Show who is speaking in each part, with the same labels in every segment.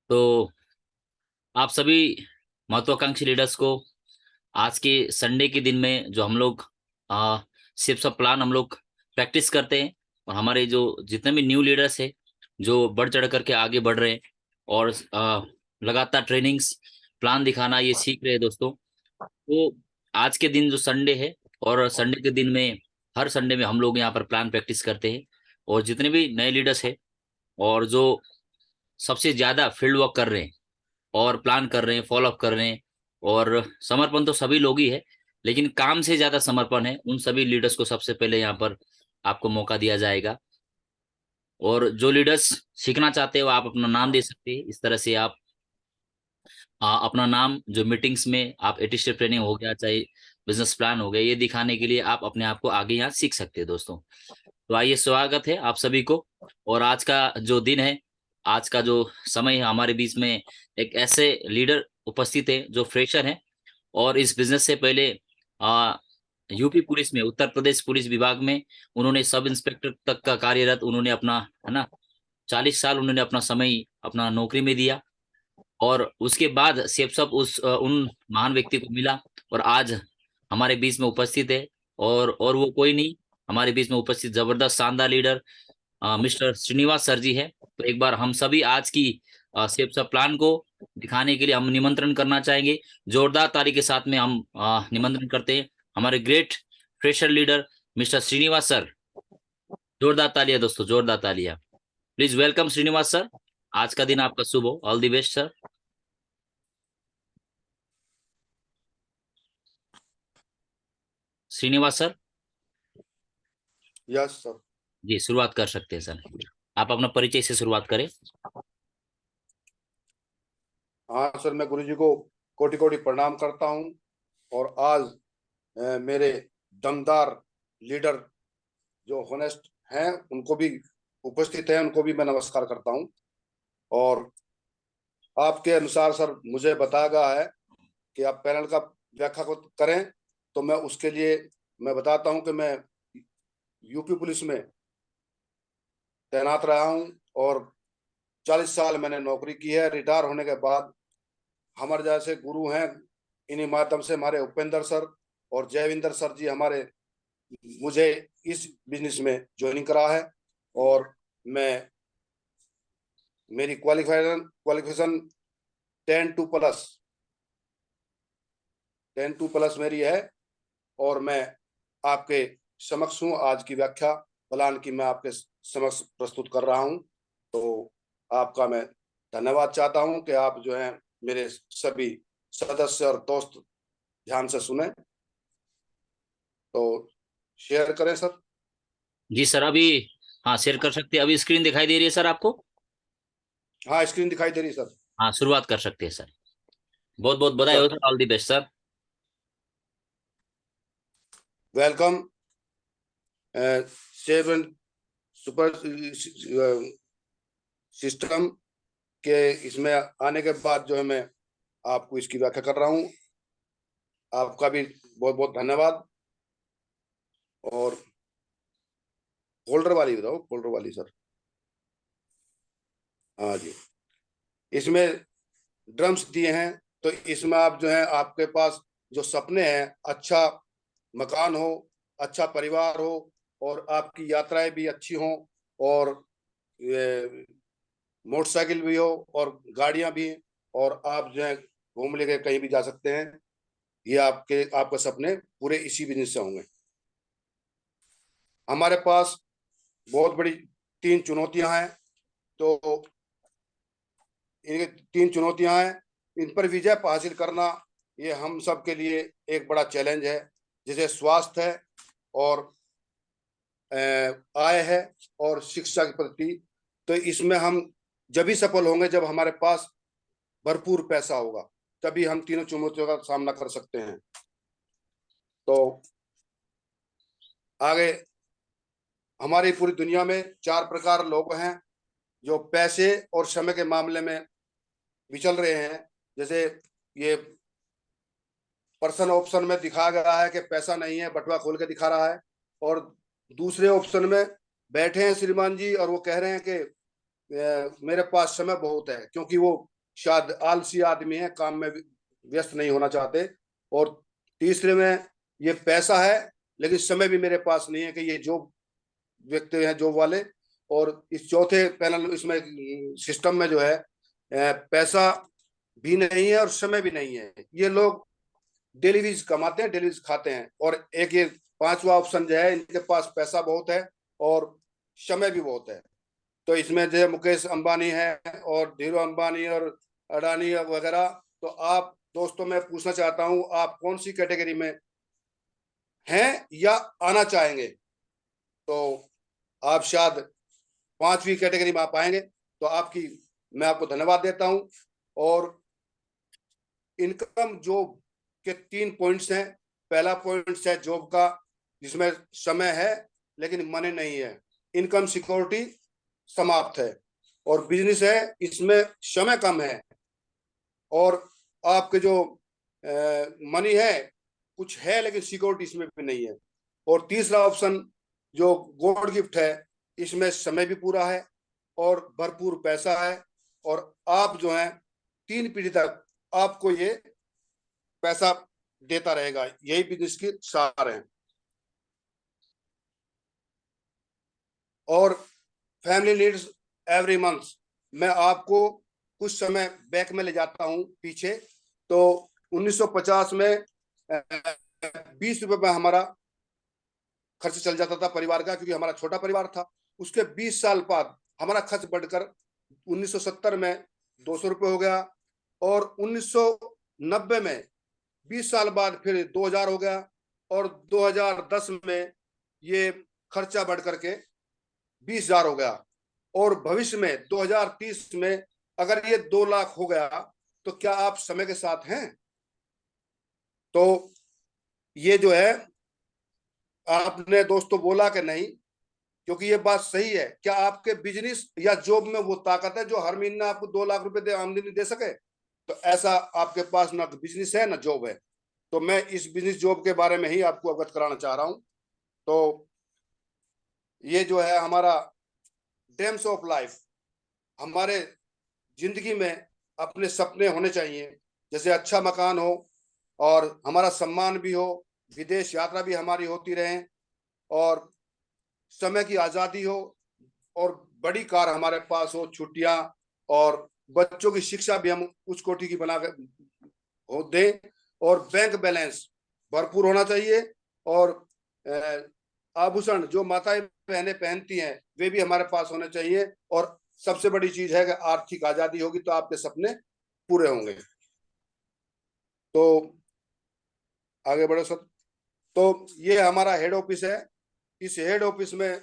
Speaker 1: तो आप सभी महत्वाकांक्षी लीडर्स को आज के संडे के दिन में जो हम लोग सिर्फ सब प्लान हम लोग प्रैक्टिस करते हैं, और हमारे जो जितने भी न्यू लीडर्स है जो बढ़ चढ़ करके आगे बढ़ रहे हैं और लगातार ट्रेनिंग्स प्लान दिखाना ये सीख रहे हैं दोस्तों। तो आज के दिन जो संडे है, और संडे के दिन में हर संडे में हम लोग यहाँ पर प्लान प्रैक्टिस करते हैं। और जितने भी नए लीडर्स हैं और जो सबसे ज्यादा फील्ड वर्क कर रहे हैं और प्लान कर रहे हैं, फॉलो अप कर रहे हैं, और समर्पण तो सभी लोग ही है, लेकिन काम से ज्यादा समर्पण है, उन सभी लीडर्स को सबसे पहले यहाँ पर आपको मौका दिया जाएगा। और जो लीडर्स सीखना चाहते हो आप अपना नाम दे सकते हैं। इस तरह से आप अपना नाम जो मीटिंग्स में आप एटिस्टेप ट्रेनिंग हो गया, चाहे बिजनेस प्लान हो गया, ये दिखाने के लिए आप अपने आप को आगे यहाँ सीख सकते हैं दोस्तों। तो आइए, स्वागत है आप सभी को। और आज का जो दिन है, आज का जो समय है, हमारे बीच में एक ऐसे लीडर उपस्थित है जो फ्रेशर है और इस बिजनेस से पहले आ, यूपी पुलिस में, उत्तर प्रदेश पुलिस विभाग में उन्होंने सब इंस्पेक्टर तक का कार्यरत उन्होंने अपना, है ना, 40 साल उन्होंने अपना समय अपना नौकरी में दिया। और उसके बाद सेफ सब उन महान व्यक्ति को मिला और आज हमारे बीच में उपस्थित है। और वो कोई नहीं, हमारे बीच में उपस्थित जबरदस्त शानदार लीडर मिस्टर श्रीनिवास सर जी है। तो एक बार हम सभी आज की सेफ सब प्लान को दिखाने के लिए हम निमंत्रण करना चाहेंगे। जोरदार ताली के साथ में हम निमंत्रण करते हैं हमारे great fresher leader mister Srinivas sir. जोरदार तालियां दोस्तों, जोरदार तालियां। Please welcome Srinivas sir. आज का दिन आपका शुभ हो। All the best sir. Srinivas sir.
Speaker 2: Yes sir.
Speaker 1: जी, शुरुआत कर सकते हैं सर। आप अपना परिचय से शुरुआत करें।
Speaker 2: हाँ सर, मैं गुरु जी को कोटि कोटि प्रणाम करता हूँ। और आज मेरे दमदार लीडर जो होनेस्ट हैं उनको भी उपस्थित हैं, उनको भी मैं नमस्कार करता हूँ। और आपके अनुसार सर मुझे बताया गया है कि आप पैनल का व्याख्या को करें, तो मैं उसके लिए मैं बताता हूँ कि मैं यूपी पुलिस में तैनात रहा हूँ और 40 साल मैंने नौकरी की है। रिटायर होने के बाद हमारे जैसे गुरु हैं, इन्हीं माध्यम से हमारे उपेंद्र सर और जयविंदर सर जी हमारे मुझे इस बिजनेस में ज्वाइनिंग करा है। और मैं मेरी क्वालिफिकेशन 10 2 प्लस 10 2 प्लस मेरी है। और मैं आपके समक्ष हूँ, आज की व्याख्या प्लान की मैं आपके समक्ष प्रस्तुत कर रहा हूँ। तो आपका मैं धन्यवाद चाहता हूँ कि आप जो है मेरे सभी सदस्य और दोस्त ध्यान से सुने। तो शेयर करें सर।
Speaker 1: जी सर, अभी हाँ शेयर कर सकते हैं। अभी स्क्रीन दिखाई दे रही है सर आपको?
Speaker 2: हाँ, स्क्रीन दिखाई दे रही है सर।
Speaker 1: हाँ, शुरुआत कर सकते हैं सर। बहुत बहुत बधाई हो
Speaker 2: sir,
Speaker 1: sir. All the best sir.
Speaker 2: Welcome. Seven super system के इसमें आने के बाद जो है मैं आपको इसकी व्याख्या कर रहा हूँ। आपका भी बहुत बहुत धन्यवाद। और फोल्डर वाली बताओ, फोल्डर वाली सर। हाँ जी, इसमें ड्रम्स दिए हैं। तो इसमें आप जो है आपके पास जो सपने हैं, अच्छा मकान हो, अच्छा परिवार हो, और आपकी यात्राएं भी अच्छी हों, और मोटरसाइकिल भी हो और गाड़ियां भी, और आप जो है घूम लेके कहीं भी जा सकते हैं। ये आपके सपने पूरे इसी बिजनेस से होंगे। हमारे पास बहुत बड़ी 3 चुनौतियां हैं। तो ये 3 चुनौतियां हैं, इन पर विजय हासिल करना ये हम सब के लिए एक बड़ा चैलेंज है। जैसे स्वास्थ्य है, और आय है, और शिक्षा के प्रति। तो इसमें हम जब भी सफल होंगे जब हमारे पास भरपूर पैसा होगा, तभी हम तीनों चुनौतियों का सामना कर सकते हैं। तो आगे हमारी पूरी दुनिया में 4 प्रकार लोग हैं जो पैसे और समय के मामले में विचल रहे हैं। जैसे ये पर्सन ऑप्शन में दिखाया गया है कि पैसा नहीं है, बटुआ खोल के दिखा रहा है। और दूसरे ऑप्शन में बैठे हैं श्रीमान जी और वो कह रहे हैं कि मेरे पास समय बहुत है, क्योंकि वो शायद आलसी आदमी है, काम में व्यस्त नहीं होना चाहते। और तीसरे में ये पैसा है, लेकिन समय भी मेरे पास नहीं है कि ये जॉब व्यक्ति हैं जॉब वाले। और इस चौथे पैनल इसमें सिस्टम में जो है पैसा भी नहीं है और समय भी नहीं है। ये लोग डेली वेज कमाते हैं, डेली वेज खाते हैं। और एक ये पांचवा ऑप्शन जो है, इनके पास पैसा बहुत है और समय भी बहुत है। तो इसमें जो मुकेश अंबानी है और धीरू अंबानी और अडानी वगैरह। तो आप दोस्तों, मैं पूछना चाहता हूं, आप कौन सी कैटेगरी में हैं या आना चाहेंगे? तो आप शायद पांचवी कैटेगरी में आप आएंगे, तो आपकी मैं आपको धन्यवाद देता हूं। और इनकम जॉब के 3 पॉइंट्स हैं। पहला पॉइंट है जॉब का, जिसमें समय है लेकिन मनी नहीं है, इनकम सिक्योरिटी समाप्त है। और बिजनेस है, इसमें समय कम है और आपके जो मनी है कुछ है, लेकिन सिक्योरिटी इसमें भी नहीं है। और तीसरा ऑप्शन जो गॉड गिफ्ट है, इसमें समय भी पूरा है और भरपूर पैसा है। और आप जो है 3 पीढ़ी तक आपको ये पैसा देता रहेगा। यही बिजनेस की सार है। और फैमिली नीड्स एवरी मंथ, मैं आपको कुछ समय बैक में ले जाता हूं पीछे। तो 1950 में 20 रुपए में हमारा खर्च चल जाता था परिवार का, क्योंकि हमारा छोटा परिवार था। उसके 20 साल बाद हमारा खर्च बढ़कर 1970 में 200 रुपये हो गया। और 1990 में 20 साल बाद फिर 2000 हो गया। और 2010 में ये खर्चा बढ़ करके 20,000 हो गया। और भविष्य में 2030 में अगर ये 2 लाख हो गया, तो क्या आप समय के साथ हैं? तो ये जो है, आपने दोस्तों बोला कि नहीं, क्योंकि ये बात सही है। क्या आपके बिजनेस या जॉब में वो ताकत है जो हर महीने आपको 2 लाख रुपए आमदनी दे सके? तो ऐसा आपके पास ना बिजनेस है ना जॉब है। तो मैं इस बिजनेस जॉब के बारे में ही आपको अवगत कराना चाह रहा हूं। तो ये जो है हमारा ड्रीम्स ऑफ लाइफ, हमारे जिंदगी में अपने सपने होने चाहिए। जैसे अच्छा मकान हो और हमारा सम्मान भी हो, विदेश यात्रा भी हमारी होती रहे और समय की आज़ादी हो और बड़ी कार हमारे पास हो, छुट्टियां और बच्चों की शिक्षा भी हम उच्च कोटि की बना कर हो दें। और बैंक बैलेंस भरपूर होना चाहिए। और आभूषण जो माताएं बहनें पहनती हैं वे भी हमारे पास होने चाहिए। और सबसे बड़ी चीज है कि आर्थिक आजादी होगी तो आपके सपने पूरे होंगे। तो आगे बढ़ो सर। तो ये हमारा हेड ऑफिस है। इस हेड ऑफिस में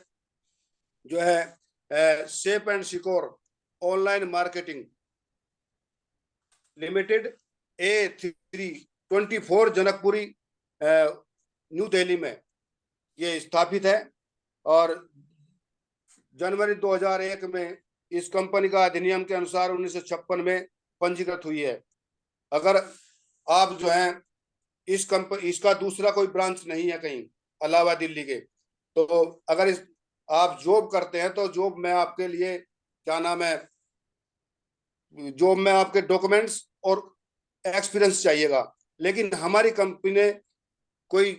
Speaker 2: जो है safe and secure online marketing limited A324 Janakpuri new Delhi में ये स्थापित है। और जनवरी 2001 में इस कंपनी का अधिनियम के अनुसार 1956 में पंजीकृत हुई है। अगर आप जो है इस कंपनी, इसका दूसरा कोई ब्रांच नहीं है कहीं अलावा दिल्ली के। तो अगर आप जॉब करते हैं तो जॉब में आपके लिए क्या नाम है, जॉब में आपके डॉक्यूमेंट्स और एक्सपीरियंस चाहिएगा। लेकिन हमारी कंपनी ने कोई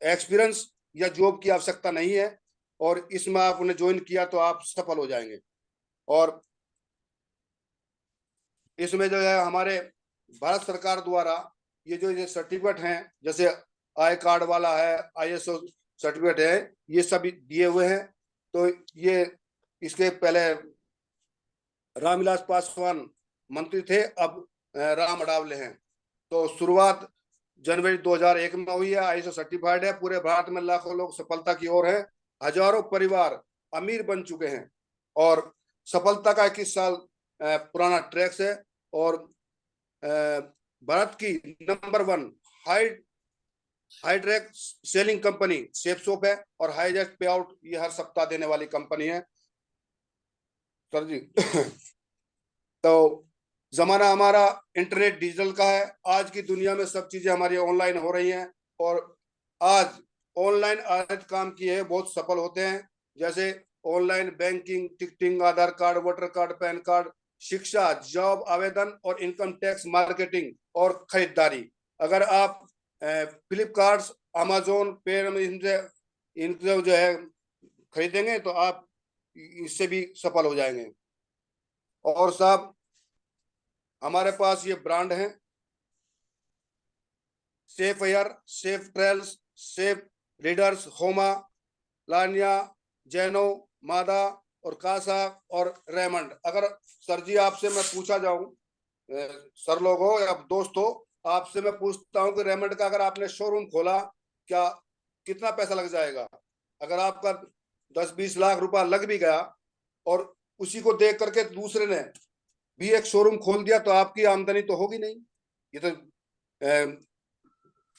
Speaker 2: एक्सपीरियंस या जॉब की आवश्यकता नहीं है। और इसमें आप उन्हें ज्वाइन किया तो आप सफल हो जाएंगे। और इसमें जो है हमारे भारत सरकार द्वारा ये सर्टिफिकेट हैं, जैसे आई कार्ड वाला है, ISO सर्टिफिकेट है, ये सभी दिए हुए हैं। तो ये इसके पहले रामविलास पासवान मंत्री थे, अब राम अडावले हैं। तो शुरुआत जनवरी 2001 में हुई है। ISO सर्टिफाइड है। पूरे भारत में लाखों लोग सफलता की ओर हैं। हजारों परिवार अमीर बन चुके हैं। और सफलता का 21 साल पुराना ट्रैक्स है। और भारत की number 1 high high track selling company safe soap है। और हाईजेस्ट पे आउट ये हर सप्ताह देने वाली कंपनी है सर जी। तो जमाना हमारा इंटरनेट डिजिटल का है। आज की दुनिया में सब चीजें हमारी ऑनलाइन हो रही हैं। और आज ऑनलाइन आधारित काम किए बहुत सफल होते हैं। जैसे online banking, ticketing, Aadhaar card, voter card, PAN card, शिक्षा, जॉब आवेदन और इनकम टैक्स, मार्केटिंग और खरीदारी। अगर आप फ्लिपकार्ट, अमेजोन पे इनसे इनसे जो है खरीदेंगे तो आप इससे भी सफल हो जाएंगे। और साहब हमारे पास ये ब्रांड हैं, safe air, safe trails, safe readers, होमा, लानिया, जैनो, मादा और कासा और रेमंड। अगर सर जी आपसे मैं पूछा जाऊं, सर लोग हो या दोस्त हो, आपसे मैं पूछता हूं कि रेमंड का अगर आपने शोरूम खोला, क्या कितना पैसा लग जाएगा? अगर आपका 10-20 लाख रुपया लग भी गया और उसी को देख करके दूसरे ने भी एक शोरूम खोल दिया तो आपकी आमदनी तो होगी नहीं। ये तो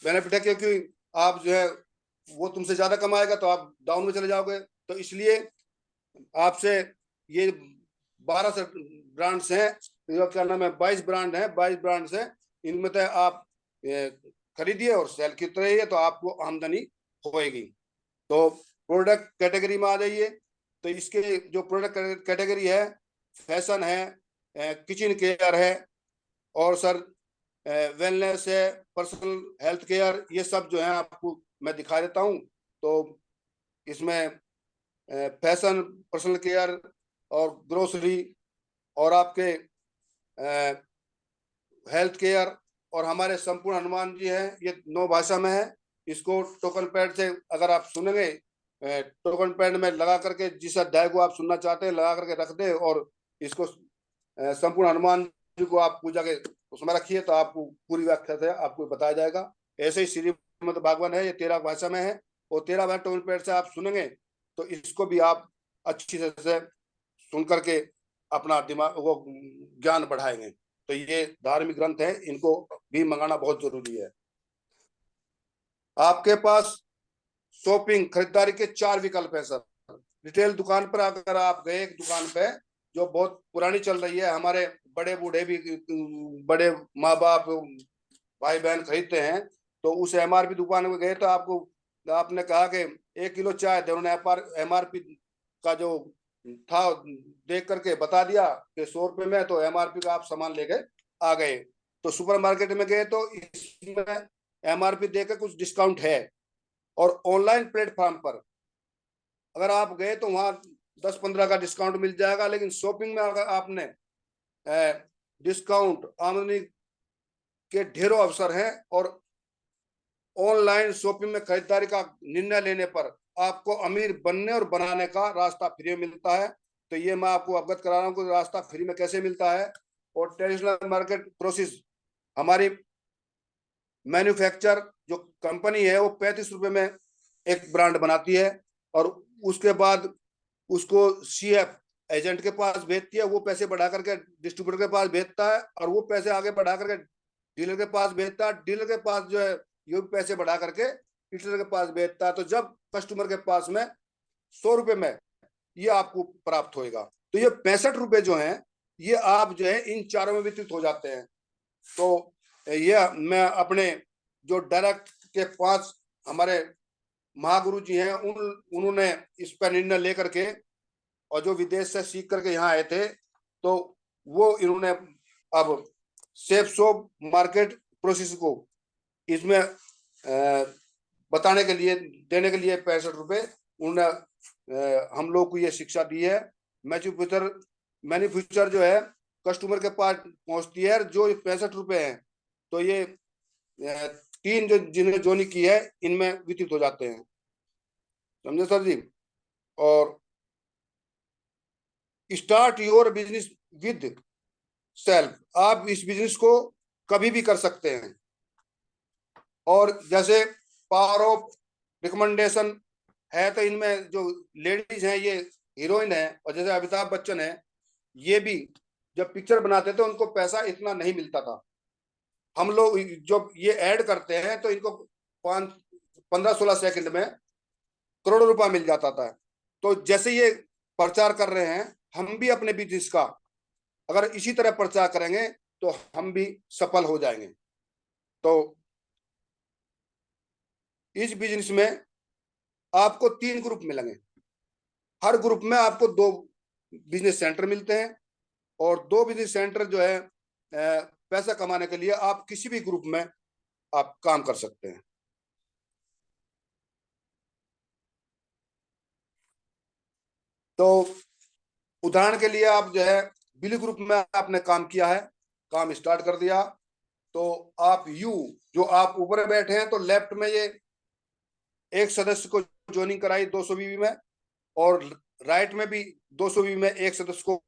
Speaker 2: बेनिफिट है, क्योंकि आप जो है वो तुमसे ज्यादा कमाएगा तो आप डाउन में चले जाओगे। तो इसलिए आपसे ये 12 से ब्रांड्स हैं, क्या नाम है, 22 ब्रांड हैं, 22 ब्रांड्स हैं। इनमें से आप खरीदिए और सेल करते रहिए तो आपको आमदनी होएगी। तो प्रोडक्ट कैटेगरी में आ जाइए। तो इसके जो प्रोडक्ट कैटेगरी है, फैशन है, किचन केयर है, और सर वेलनेस है, पर्सनल हेल्थ केयर, ये सब जो है आपको मैं दिखा देता हूँ। तो इसमें फैशन, पर्सनल केयर और ग्रोसरी और आपके हेल्थ केयर और हमारे संपूर्ण हनुमान जी हैं, ये 9 भाषा में है। इसको टोकन पैड से अगर आप सुनेंगे, टोकन पैड में लगा करके जिस अध्याय को आप सुनना चाहते हैं लगा करके रख दे, और इसको संपूर्ण हनुमान जी को आप पूजा के उसमें रखिए तो आपको पूरी व्याख्या से आपको बताया जाएगा। ऐसे ही श्रीमद् भागवत है, ये 13 भाषा में है, और 13 भाषा टोकन पैड से आप सुनेंगे तो इसको भी आप अच्छी तरह से सुन करके अपना दिमाग वो ज्ञान बढ़ाएंगे। तो ये धार्मिक ग्रंथ है, इनको भी मंगाना बहुत जरूरी है। आपके पास शॉपिंग खरीदारी के 4 विकल्प है सर। रिटेल दुकान पर अगर आप गए एक दुकान पे जो बहुत पुरानी चल रही है, हमारे बड़े बूढ़े भी, बड़े माँ बाप, भाई बहन खरीदते हैं, तो उस एमआरपी दुकान में गए तो आपको आपने कहा कि 1 किलो चाय दे, उन्होंने एमआरपी का जो था देख करके बता दिया कि 100 रुपए में, तो एमआरपी का आप सामान लेके आ गए। तो सुपरमार्केट में गए तो इसमें एमआरपी देकर कुछ डिस्काउंट है। और ऑनलाइन प्लेटफॉर्म पर अगर आप गए तो वहां 10-15 का डिस्काउंट मिल जाएगा, लेकिन शॉपिंग में अगर आपने डिस्काउंट, आमदनी के ढेरों अवसर हैं। और ऑनलाइन शॉपिंग में खरीदारी का निर्णय लेने पर आपको अमीर बनने और बनाने का रास्ता फ्री में मिलता है। तो ये मैं आपको अवगत करा रहा हूँ कि रास्ता फ्री में कैसे मिलता है। और ट्रेडिशनल मार्केट प्रोसेस, हमारी मैन्युफैक्चर जो कंपनी है वो 35 रुपए में एक ब्रांड बनाती है, और उसके बाद उसको सीएफ एजेंट के पास भेजती है, वो पैसे बढ़ा करके डिस्ट्रीब्यूटर के पास भेजता है, और वो पैसे आगे बढ़ा करके डीलर के पास भेजता है, डीलर के पास जो है ये पैसे बढ़ा करके रिटेलर के पास भेजता है। तो जब कस्टमर के पास में 100 रुपए में ये आपको प्राप्त होएगा, तो ये 65 रुपए जो है ये आप जो है इन चारों में वितरित हो जाते हैं। तो ये मैं अपने जो डायरेक्ट के 5 हमारे महागुरु जी हैं उन्होंने इस पर निर्णय लेकर के, और जो विदेश से सीख करके यहाँ आए थे, तो वो इन्होंने अब सेफ शॉप मार्केट प्रोसेस को इसमें बताने के लिए, देने के लिए 65 रुपए उन्होंने हम लोग को ये शिक्षा दी है। मैन्युफैक्चर जो है कस्टमर के पास पहुंचती है, जो 65 रुपए है तो ये 3 जो जिन्हें जोनी की है इनमें वितरित हो जाते हैं, समझे सर जी। और start your business with self, आप इस बिजनेस को कभी भी कर सकते हैं। और जैसे पावर ऑफ रिकमेंडेशन है, तो इनमें जो लेडीज हैं ये हीरोइन है, और जैसे अमिताभ बच्चन है, ये भी जब पिक्चर बनाते थे उनको पैसा इतना नहीं मिलता था। हम लोग जब ये ऐड करते हैं तो इनको 15-16 सेकंड में करोड़ों रुपया मिल जाता था। तो जैसे ये प्रचार कर रहे हैं, हम भी अपने बिजनेस का अगर इसी तरह प्रचार करेंगे तो हम भी सफल हो जाएंगे। तो इस बिजनेस में आपको 3 ग्रुप मिलेंगे। हर ग्रुप में आपको 2 बिजनेस सेंटर मिलते हैं, और 2 बिजनेस सेंटर जो है पैसा कमाने के लिए आप किसी भी ग्रुप में आप काम कर सकते हैं। तो उदाहरण के लिए आप जो है बिली ग्रुप में आपने काम किया है, काम स्टार्ट कर दिया, तो आप जो आप ऊपर बैठे हैं तो लेफ्ट में ये एक सदस्य को ज्वाइनिंग कराई 200 बीवी में, और राइट में भी 200 बीवी में एक सदस्य को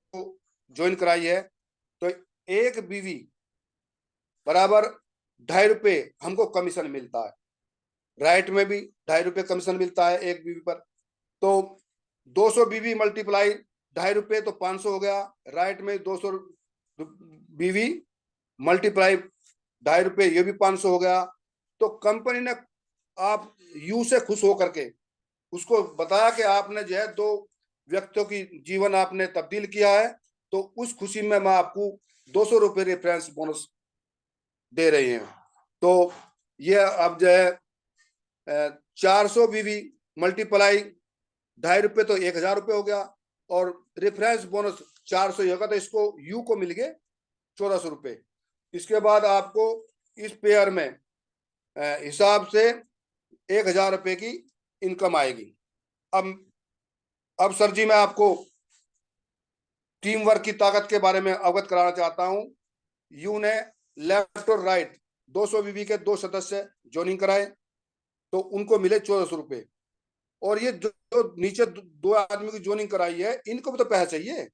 Speaker 2: ज्वाइन कराई है। तो एक बीवी बराबर ₹2.5 हमको कमीशन मिलता है, राइट में भी ₹2.5 कमीशन मिलता है एक बीवी पर। तो 200 बीवी मल्टीप्लाई ₹2.5 तो 500 हो गया, राइट में 200 बीवी मल्टीप्लाई ₹2.5 ये भी 500 हो गया। तो कंपनी ने आप यू से खुश होकर के उसको बताया कि आपने जो है 2 व्यक्तियों की जीवन आपने तब्दील किया है, तो उस खुशी में मैं आपको ₹200 रेफरेंस बोनस दे रही हैं। तो ये अब जो है 400 बीवी मल्टीप्लाई ₹2.5 तो ₹1000 हो गया, और रेफरेंस बोनस 400 ही होगा, तो इसको यू को मिल गए ₹1400। इसके बाद आपको इस पेयर में हिसाब से ₹1000 की इनकम आएगी। अब सर जी मैं आपको टीम वर्क की ताकत के बारे में अवगत कराना चाहता हूं। यू ने लेफ्ट और राइट 200 बीबी के 2 सदस्य ज्वाइनिंग कराए, तो उनको मिले ₹1400। और ये जो नीचे 2 आदमी की ज्वाइनिंग कराई है, इनको भी तो पैसा चाहिए,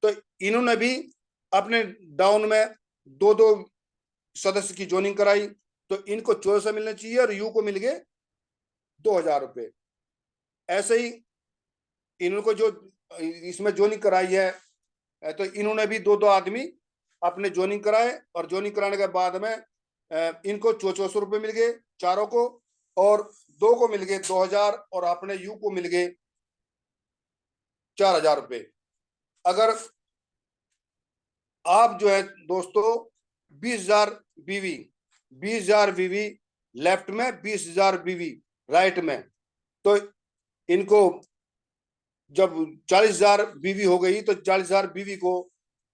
Speaker 2: तो इन्होंने भी अपने डाउन में 2-2 सदस्य की ज्वाइनिंग कराई, तो इनको 1400 मिलने चाहिए और यू को मिल गए ₹2000। ऐसे ही इनको जो इसमें ज्वाइनिंग कराई है, तो इन्होंने भी 2-2 आदमी अपने ज्वाइनिंग कराए, और ज्वाइनिंग कराने के बाद में इनको ₹1400 मिल गए चारों को, और 2 को मिल गए 2000, और अपने यू को मिल गए ₹4000। अगर आप जो है दोस्तों 20,000 बीवी 20,000 बीवी लेफ्ट में, 20,000 बीवी राइट में, तो इनको जब 40,000 बीवी हो गई, तो 40,000 बीवी को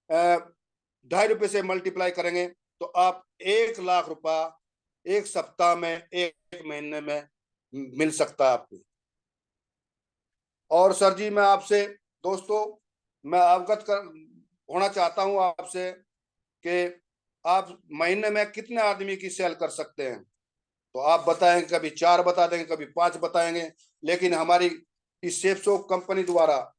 Speaker 2: ₹2.5 से मल्टीप्लाई करेंगे, तो आप ₹1,00,000 एक सप्ताह में, एक महीने में मिल सकता है आपको। और सर जी मैं आपसे दोस्तों मैं अवगत कर होना चाहता हूं आपसे कि आप महीने में कितने आदमी की सेल कर सकते हैं। तो आप बताएंगे, कभी 4 बता देंगे, कभी 5 बताएंगे, लेकिन हमारी इस सेफसो कंपनी द्वारा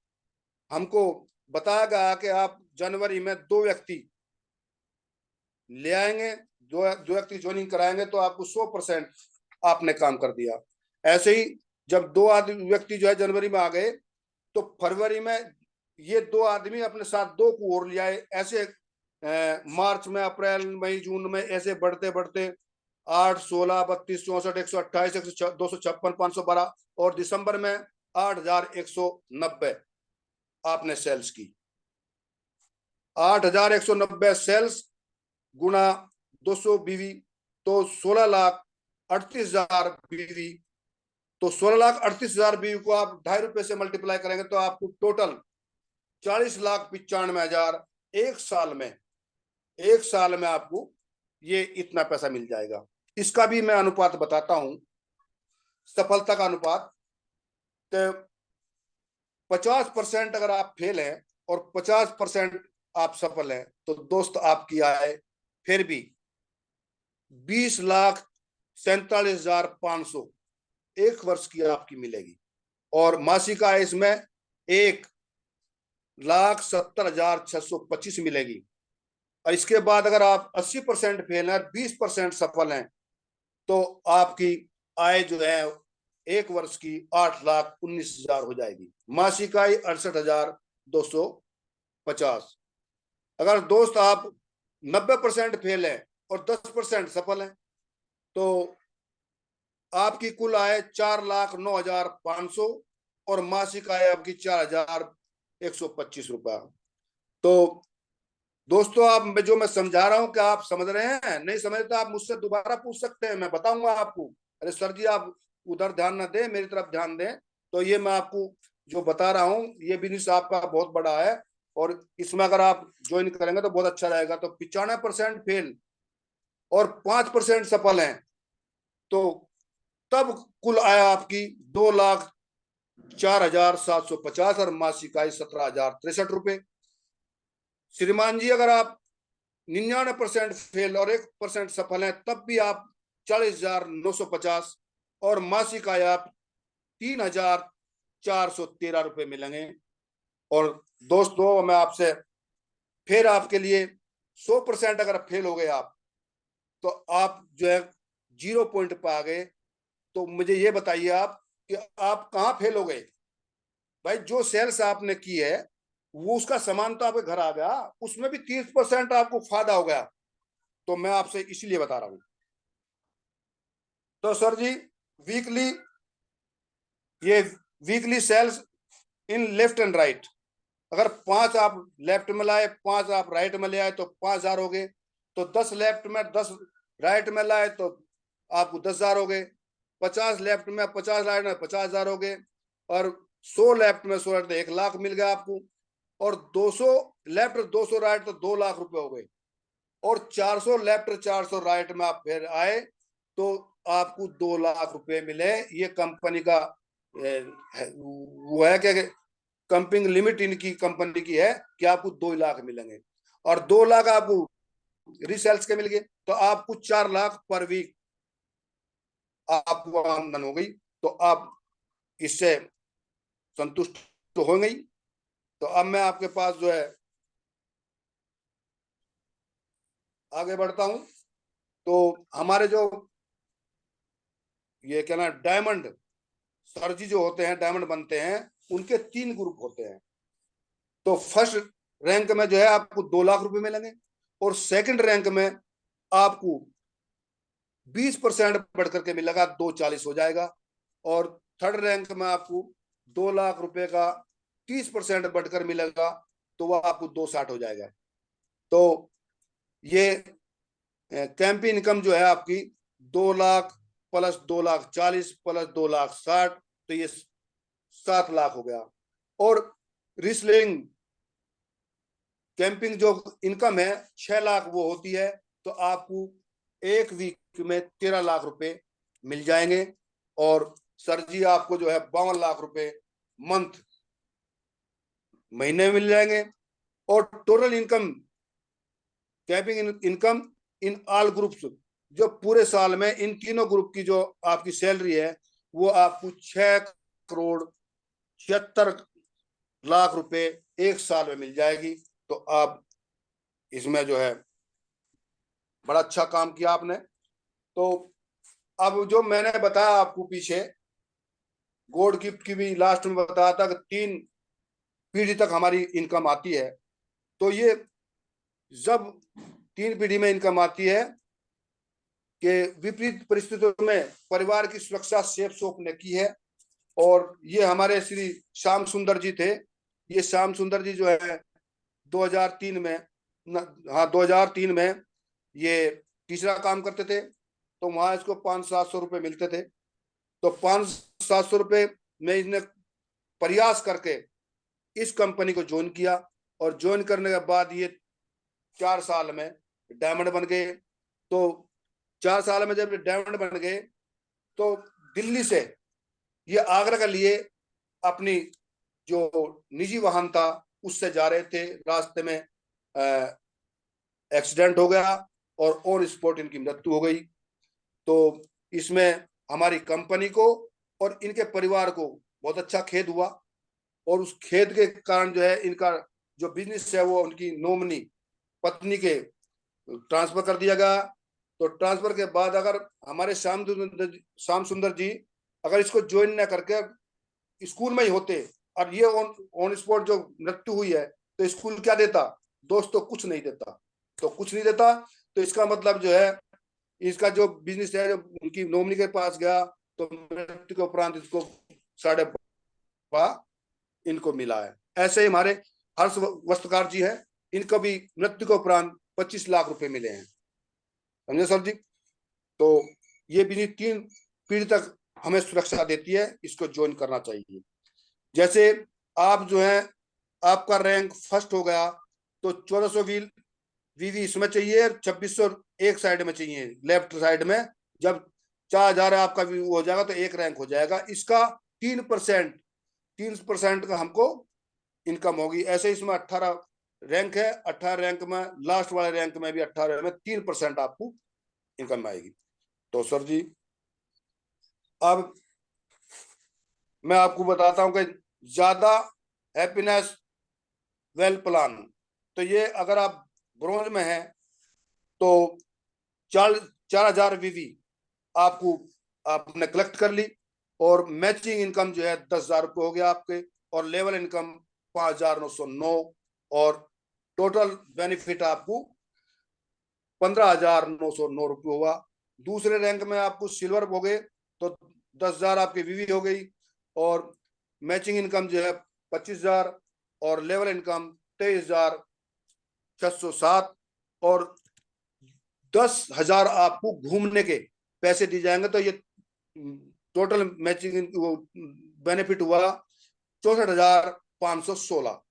Speaker 2: हमको बताया गया कि आप जनवरी में 2 व्यक्ति ले आएंगे, 2 व्यक्ति ज्वाइनिंग कराएंगे, तो आपको 100% आपने काम कर दिया। ऐसे ही जब 2 आदमी व्यक्ति जो है जनवरी में आ गए, तो फरवरी में ये 2 आदमी अपने साथ 2 को और ले आए। ऐसे मार्च में, अप्रैल, मई, जून में ऐसे बढ़ते बढ़ते 8, 16, 32, 64, 128, 256, 512, और दिसंबर में 8,190 आपने सेल्स की। 8,190 सेल्स गुना 200 बीवी, तो 16,38,000 बीवी। तो 16,38,000 बीवी को आप ₹2.5 से मल्टीप्लाई करेंगे, तो आपको टोटल 40,95,000 एक साल में आपको ये इतना पैसा मिल जाएगा। इसका भी मैं अनुपात बताता हूं, सफलता का अनुपात। तो 50% अगर आप फेल हैं और 50% आप सफल हैं, तो दोस्त आपकी आय फिर भी 20,47,500 एक वर्ष की आपकी मिलेगी, और मासिक आय इसमें 1,70,625 मिलेगी। और इसके बाद अगर आप 80% फेल हैं, 20% सफल हैं, तो आपकी आय जो है एक वर्ष की 8,19,000 हो जाएगी। मासिक आय 68,250। अगर दोस्त आप 90% फेल है और 10% सफल है, तो आपकी कुल आय 4,09,500, और मासिक आय आपकी 4,125 रुपया। तो दोस्तों आप जो मैं समझा रहा हूं, क्या आप समझ रहे हैं? नहीं समझ तो आप मुझसे दोबारा पूछ सकते हैं, मैं बताऊंगा आपको। अरे सर जी आप उधर ध्यान न दें, मेरी तरफ ध्यान दें। तो ये मैं आपको जो बता रहा हूं, ये बिजनेस आपका बहुत बड़ा है, और इसमें अगर आप ज्वाइन करेंगे तो बहुत अच्छा रहेगा। तो 95% फेल और 5% सफल हैं, तो तब कुल आय आपकी 2,04,750 और मासिक आय 17,063 रुपए। श्रीमान जी, अगर आप 99% फेल और 1% सफल हैं, तब भी आप 40,950 और मासिक आय आप 3,413 रुपए मिलेंगे। और दोस्तों, मैं आपसे फिर आपके लिए 100% अगर फेल हो गए आप, तो आप जो है 0 पॉइंट पे आ गए। तो मुझे ये बताइए आप कि आप कहाँ फेल हो गए। भाई, जो सेल्स आपने की है वो उसका सामान तो आपके घर आ गया, उसमें भी 30% आपको फायदा हो गया। तो मैं आपसे इसीलिए बता रहा हूं। तो सर जी, वीकली ये weekly sales in left and right, अगर 5 आप लेफ्ट में लाए, 5 आप राइट में ले आए तो 5,000 हो गए। तो 10 लेफ्ट में 10 राइट में लाए तो आपको 10,000 हो गए। 50 लेफ्ट में 50 राइट में 50,000 हो गए। और 100 लेफ्ट में 100 राइट तो 1,00,000 मिल गया आपको। और 200 लेफ्ट 200 राइट तो 2,00,000 रुपए हो गए। और 400 लेफ्ट 400 राइट में आप फिर आए तो आपको 2,00,000 रुपए मिले। ये कंपनी का वो है कि कंपनी लिमिट इनकी कंपनी की है कि आपको 2,00,000 मिलेंगे। और 2,00,000 आपको रीसेल्स के मिल गए, तो आपको 4,00,000 पर वीक आपको आमदन हो गई। तो आप इससे संतुष्ट तो हो गई। तो अब मैं आपके पास जो है आगे बढ़ता हूं। तो हमारे जो ये क्या ना डायमंड सर जी जो होते हैं, डायमंड बनते हैं, उनके 3 ग्रुप होते हैं। तो फर्स्ट रैंक में जो है आपको 2,00,000 रुपए मिलेंगे। और सेकंड रैंक में आपको 20% बढ़ करके मिलेगा, 2,40 हो जाएगा। और थर्ड रैंक में आपको 2,00,000 रुपए का 30% बढ़कर मिलेगा, तो वह आपको 2,60 हो जाएगा। तो ये कैंप इनकम जो है आपकी 2,00,000 प्लस 2,40,000 प्लस 2,60,000, तो ये 7,00,000 हो गया। और रिसलिंग कैंपिंग जो इनकम है 6,00,000 वो होती है। तो आपको एक वीक में 13,00,000 रुपए मिल जाएंगे। और सर जी, आपको जो है 52,00,000 रुपए मंथ महीने में मिल जाएंगे। और total income camping income in all groups, जो पूरे साल में इन तीनों ग्रुप की जो आपकी सैलरी है वो आपको 6,76,00,000 रुपए एक साल में मिल जाएगी। तो आप इसमें जो है बड़ा अच्छा काम किया आपने। तो अब जो मैंने बताया आपको पीछे, गोल्ड गिफ्ट की भी लास्ट में बताया था कि 3 पीढ़ी तक हमारी इनकम आती है। तो ये जब 3 पीढ़ी में इनकम आती है कि विपरीत परिस्थितियों में परिवार की सुरक्षा सेफ शॉप ने की है। और ये हमारे श्री श्याम सुंदर जी थे। ये श्याम सुंदर जी जो है 2003 में, हाँ 2003 में ये तीसरा काम करते थे। तो वहां इसको 500-700 रुपए मिलते थे। तो 500-700 रुपए में इसने प्रयास करके इस कंपनी को ज्वाइन किया। और ज्वाइन करने के बाद ये 4 साल में डायमंड बन गए। तो 4 साल में जब डायमंड बन गए तो दिल्ली से ये आगरा के लिए अपनी जो निजी वाहन था उससे जा रहे थे, रास्ते में एक्सीडेंट हो गया और ऑन स्पॉट इनकी मृत्यु हो गई। तो इसमें हमारी कंपनी को और इनके परिवार को बहुत अच्छा खेद हुआ। और उस खेद के कारण जो है इनका जो बिजनेस है वो उनकी नॉमिनी पत्नी के ट्रांसफर कर दिया गया। तो ट्रांसफर के बाद अगर हमारे श्याम सुंदर जी अगर इसको ज्वाइन न करके स्कूल में ही होते और ये ऑन स्पॉट जो मृत्यु हुई है, तो स्कूल क्या देता दोस्तों? कुछ नहीं देता। तो कुछ नहीं देता, तो इसका मतलब जो है इसका जो बिजनेस है जो उनकी नॉमिनी के पास गया, तो मृत्यु के उपरांत इसको 5.5 इनको मिला है। ऐसे ही हमारे हर्ष वस्त्रकार जी हैं, इनको भी मृत्यु के उपरांत 25,00,000 रुपए मिले हैं। समझे सर जी? तो ये भी 3 पीढ़ी तक हमें सुरक्षा देती है, इसको ज्वाइन करना चाहिए। जैसे आप जो है आपका रैंक फर्स्ट हो गया तो 1400 वीवी इसमें चाहिए और 2600 एक साइड में चाहिए, लेफ्ट साइड में। जब 4000 आपका व्यू हो जाएगा तो एक रैंक हो जाएगा। इसका 3% का हमको इनकम होगी। ऐसे इसमें 18 रैंक है, 18 रैंक में लास्ट वाले रैंक में भी 18 में 3% आपको इनकम आएगी। तो सर जी अब मैं आपको बताता हूं कि ज्यादा हैप्पीनेस वेल प्लान, तो ये अगर आप ब्रोंज में हैं तो 4000 वीवी आपको आपने कलेक्ट कर ली, और मैचिंग इनकम जो है 10,000 रुपये हो गया आपके, और लेवल इनकम 5,909, और टोटल बेनिफिट आपको 15,909 रुपये हुआ। दूसरे रैंक में आपको सिल्वर हो गए तो 10,000 आपकी वीवी हो गई, और मैचिंग इनकम जो है 25,000, और लेवल इनकम 23,607, और 10,000 आपको घूमने के पैसे दिए जाएंगे। तो ये टोटल मैचिंग बेनिफिट हुआ 64,516।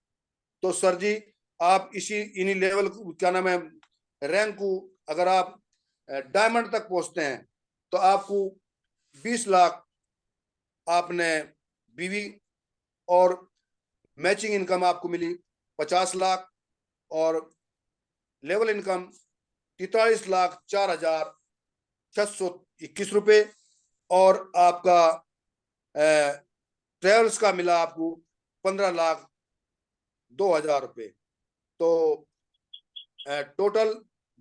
Speaker 2: तो सर जी आप इसी इन्हीं लेवल क्या नाम है रैंक को अगर आप डायमंड तक पहुंचते हैं तो आपको 20 लाख आपने बीवी, और मैचिंग इनकम आपको मिली 50 लाख, और लेवल इनकम 43,04,621 रुपये, और आपका ट्रेवल्स का मिला आपको 15,02,000 रुपये। तो टोटल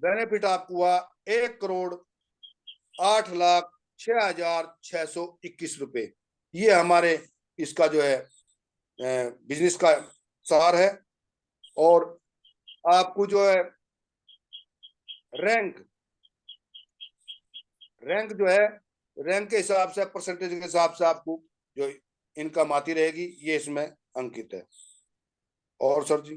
Speaker 2: बेनिफिट आपको हुआ 1,08,06,621 रुपये। ये हमारे इसका जो है बिजनेस का सार है। और आपको जो है रैंक रैंक जो है रैंक के हिसाब से परसेंटेज के हिसाब से आपको जो इनकम आती रहेगी, ये इसमें अंकित है। और सर जी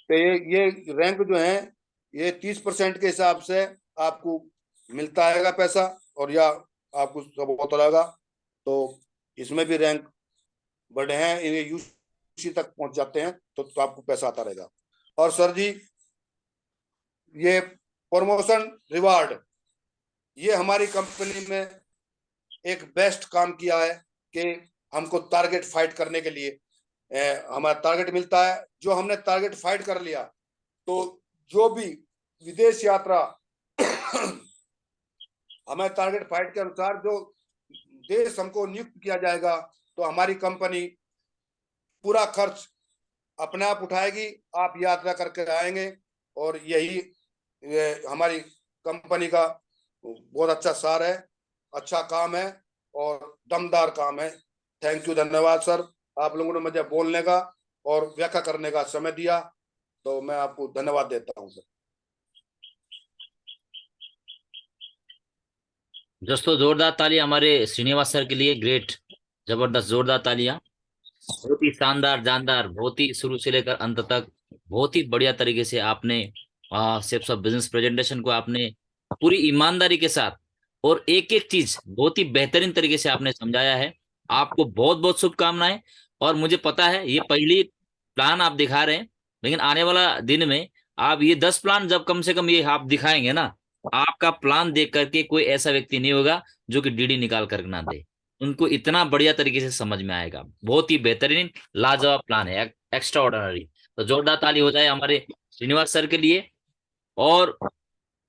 Speaker 2: तो ये रैंक जो है ये 30% के हिसाब से आपको मिलता है पैसा, और या आपको सब होता रहेगा। तो इसमें भी रैंक बढ़े हैं, ये यूसी तक पहुंच जाते हैं तो आपको पैसा आता रहेगा। और सर जी ये प्रमोशन रिवार्ड, ये हमारी कंपनी में एक बेस्ट काम किया है कि हमको टारगेट फाइट करने के लिए हमारा टारगेट मिलता है। जो हमने टारगेट फाइट कर लिया तो जो भी विदेश यात्रा हमें टारगेट फाइट के अनुसार जो देश हमको नियुक्त किया जाएगा तो हमारी कंपनी पूरा खर्च अपने आप उठाएगी, आप यात्रा करके आएंगे। और यही हमारी कंपनी का बहुत अच्छा सार है, अच्छा काम है और दमदार काम है। थैंक यू, धन्यवाद सर, आप लोगों ने मुझे बोलने का और व्याख्या करने का समय दिया, तो मैं आपको धन्यवाद देता हूं सर।
Speaker 1: दोस्तों जोरदार ताली हमारे श्रीनिवास सर के लिए। ग्रेट, जबरदस्त, जोरदार तालियां। बहुत ही शानदार, जानदार, बहुत ही शुरू से लेकर अंत तक बहुत ही बढ़िया तरीके से आपने शेप्स ऑफ बिजनेस प्रेजेंटेशन को आपने पूरी ईमानदारी के साथ और एक एक चीज बहुत ही बेहतरीन तरीके से आपने समझाया है। आपको बहुत बहुत शुभकामनाएं। और मुझे पता है ये पहली प्लान आप दिखा रहे हैं, लेकिन आने वाला दिन में आप ये 10 प्लान जब कम से कम ये आप दिखाएंगे ना, आपका प्लान देख करके कोई ऐसा व्यक्ति नहीं होगा जो कि डीडी निकाल कर ना दे। उनको इतना बढ़िया तरीके से समझ में आएगा। बहुत ही बेहतरीन लाजवाब प्लान है, एक्स्ट्रा ऑर्डिनरी। तो जोरदार ताली हो जाए हमारे श्रीनिवास सर के लिए। और